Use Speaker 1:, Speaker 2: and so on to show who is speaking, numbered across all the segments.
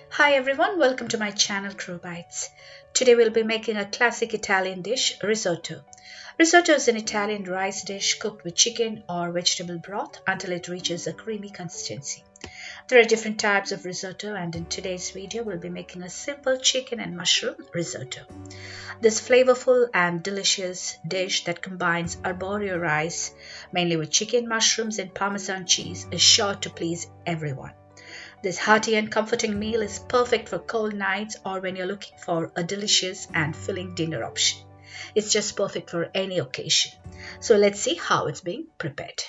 Speaker 1: Hi everyone, welcome to my channel True Bites. Today we'll be making a classic Italian dish, risotto. Risotto is an Italian rice dish cooked with chicken or vegetable broth until it reaches a creamy consistency. There are different types of risotto, and in today's video we'll be making a simple chicken and mushroom risotto. This flavorful and delicious dish that combines arborio rice mainly with chicken, mushrooms and parmesan cheese is sure to please everyone. This hearty and comforting meal is perfect for cold nights or when you're looking for a delicious and filling dinner option. It's just perfect for any occasion. So let's see how it's being prepared.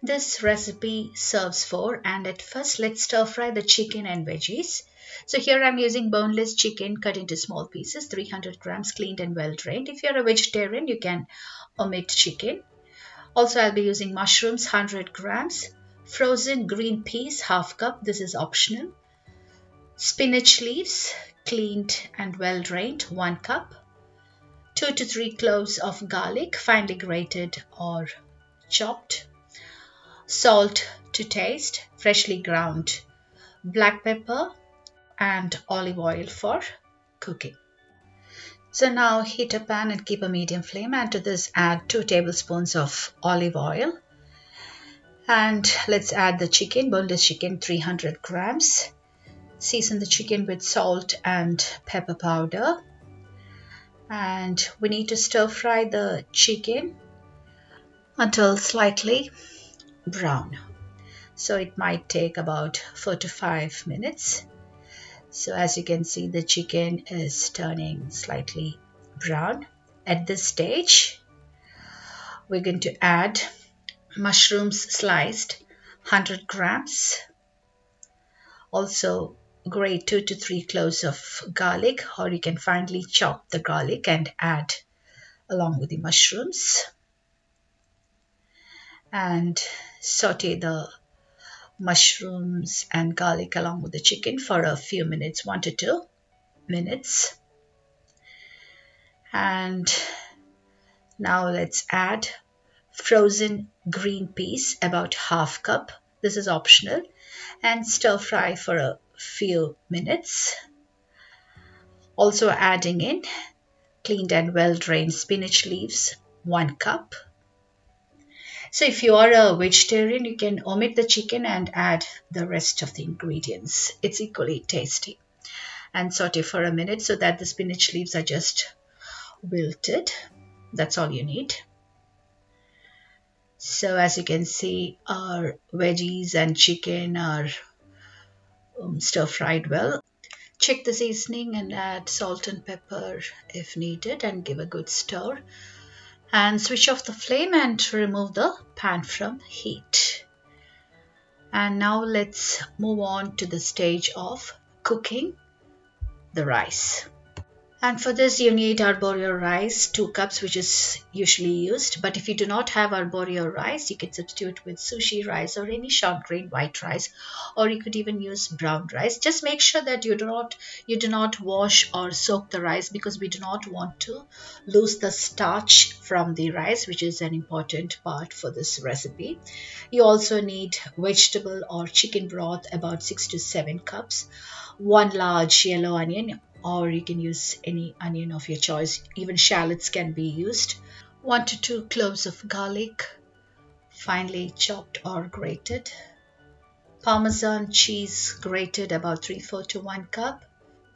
Speaker 1: This recipe serves for, and at first let's stir fry the chicken and veggies. So here I'm using boneless chicken cut into small pieces, 300 grams cleaned and well drained. If you're a vegetarian, you can omit chicken. Also, I'll be using mushrooms, 100 grams, frozen green peas, half cup, this is optional, spinach leaves, cleaned and well drained, 1 cup, 2 to 3 cloves of garlic, finely grated or chopped, salt to taste, freshly ground black pepper, and olive oil for cooking. So now heat a pan and keep a medium flame, and to this add 2 tablespoons of olive oil. And let's add the chicken, boneless chicken, 300 grams. Season the chicken with salt and pepper powder. And we need to stir fry the chicken until slightly brown. So it might take about 4 to 5 minutes. So as you can see, the chicken is turning slightly brown. At this stage, we're going to add mushrooms sliced, 100 grams. Also grate 2 to 3 cloves of garlic, or you can finely chop the garlic and add along with the mushrooms. And saute the mushrooms and garlic along with the chicken for a few minutes, 1 to 2 minutes. And now let's add frozen green peas, about half cup. This is optional, and stir fry for a few minutes. Also adding in cleaned and well drained spinach leaves, 1 cup. So if you are a vegetarian, you can omit the chicken and add the rest of the ingredients. It's equally tasty. And saute for a minute so that the spinach leaves are just wilted. That's all you need. So as you can see, our veggies and chicken are stir fried well. Check the seasoning and add salt and pepper if needed and give a good stir. And switch off the flame and remove the pan from heat. And now let's move on to the stage of cooking the rice. And for this you need arborio rice, 2 cups, which is usually used. But if you do not have arborio rice, you can substitute with sushi rice or any short grain white rice, or you could even use brown rice. Just make sure that you do not wash or soak the rice, because we do not want to lose the starch from the rice, which is an important part for this recipe. You also need vegetable or chicken broth, about 6 to 7 cups, 1 large yellow onion, or you can use any onion of your choice. Even shallots can be used. 1 to 2 cloves of garlic, finely chopped or grated. Parmesan cheese grated, about 3/4 to 1 cup.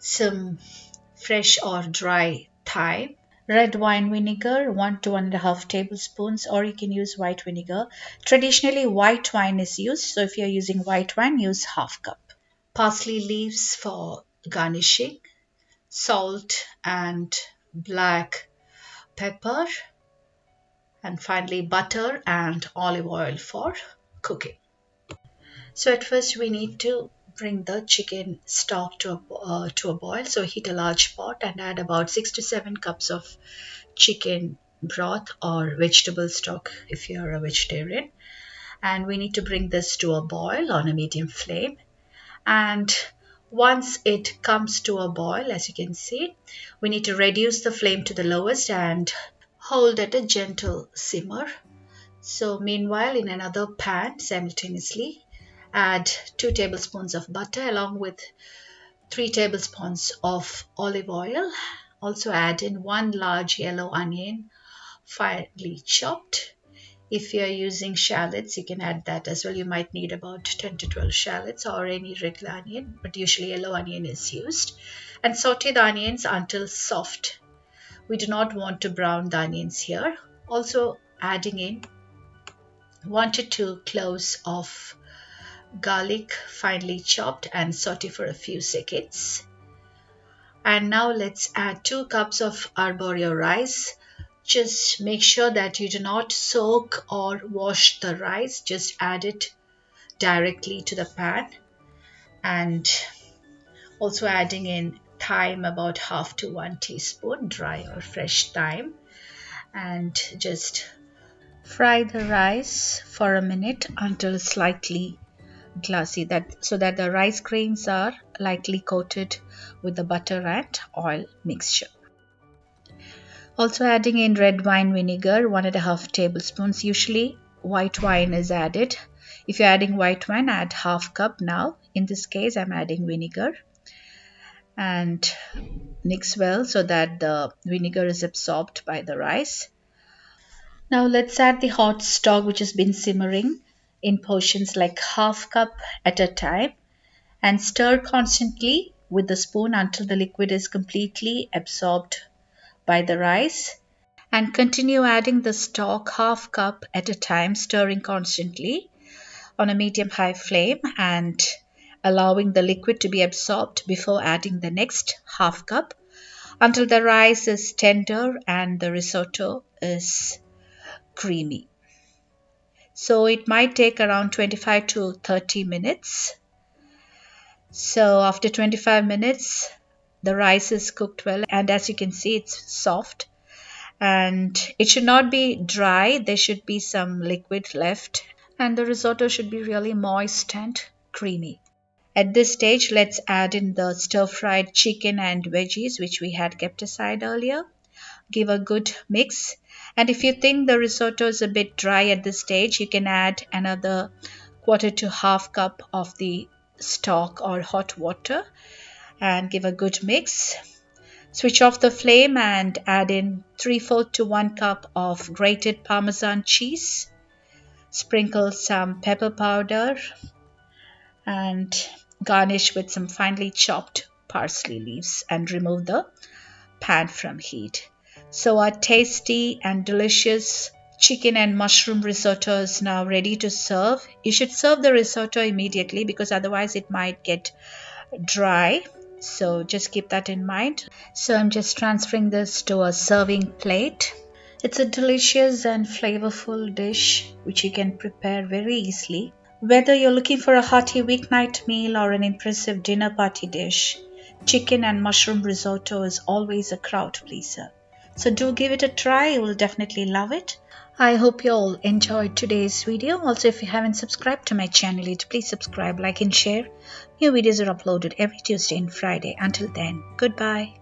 Speaker 1: Some fresh or dry thyme. Red wine vinegar, 1 to 1.5 tablespoons, or you can use white vinegar. Traditionally, white wine is used, so if you're using white wine, use half cup. Parsley leaves for garnishing. Salt and black pepper, and finally butter and olive oil for cooking. So at first we need to bring the chicken stock to a boil. So heat a large pot and add about 6 to 7 cups of chicken broth or vegetable stock if you are a vegetarian. And we need to bring this to a boil on a medium flame. And once it comes to a boil, as you can see, we need to reduce the flame to the lowest and hold at a gentle simmer. So meanwhile, in another pan simultaneously, Add 2 tablespoons of butter along with 3 tablespoons of olive oil. Also add in 1 large yellow onion, finely chopped. If you're using shallots, you can add that as well. You might need about 10 to 12 shallots or any regular onion, but usually yellow onion is used. And saute the onions until soft. We do not want to brown the onions here. Also adding in 1 to 2 cloves of garlic, finely chopped, and saute for a few seconds. And now let's add 2 cups of arborio rice. Just make sure that you do not soak or wash the rice, just add it directly to the pan. And also adding in thyme, about half to 1 teaspoon, dry or fresh thyme, and just fry the rice for a minute until slightly glassy, so that the rice grains are lightly coated with the butter and oil mixture. Also adding in red wine vinegar, 1.5 tablespoons. Usually white wine is added. If you're adding white wine, add half cup now. In this case, I'm adding vinegar. And mix well so that the vinegar is absorbed by the rice. Now let's add the hot stock which has been simmering in portions like half cup at a time, and stir constantly with the spoon until the liquid is completely absorbed by the rice. And continue adding the stock half cup at a time, stirring constantly on a medium-high flame and allowing the liquid to be absorbed before adding the next half cup until the rice is tender and the risotto is creamy. So it might take around 25 to 30 minutes. So after 25 minutes, the rice is cooked well, and as you can see, it's soft. And it should not be dry, there should be some liquid left, and the risotto should be really moist and creamy. At this stage, let's add in the stir-fried chicken and veggies which we had kept aside earlier. Give a good mix, and if you think the risotto is a bit dry at this stage, you can add another quarter to half cup of the stock or hot water and give a good mix. Switch off the flame and add in 3/4 to 1 cup of grated parmesan cheese. Sprinkle some pepper powder and garnish with some finely chopped parsley leaves and remove the pan from heat. So our tasty and delicious chicken and mushroom risotto is now ready to serve. You should serve the risotto immediately because otherwise it might get dry. So just keep that in mind. So I'm just transferring this to a serving plate. It's a delicious and flavorful dish which you can prepare very easily. Whether you're looking for a hearty weeknight meal or an impressive dinner party dish, chicken and mushroom risotto is always a crowd pleaser. So do give it a try, you will definitely love it. I hope you all enjoyed today's video. Also, if you haven't subscribed to my channel yet, please subscribe, like and share. New videos are uploaded every Tuesday and Friday. Until then, goodbye.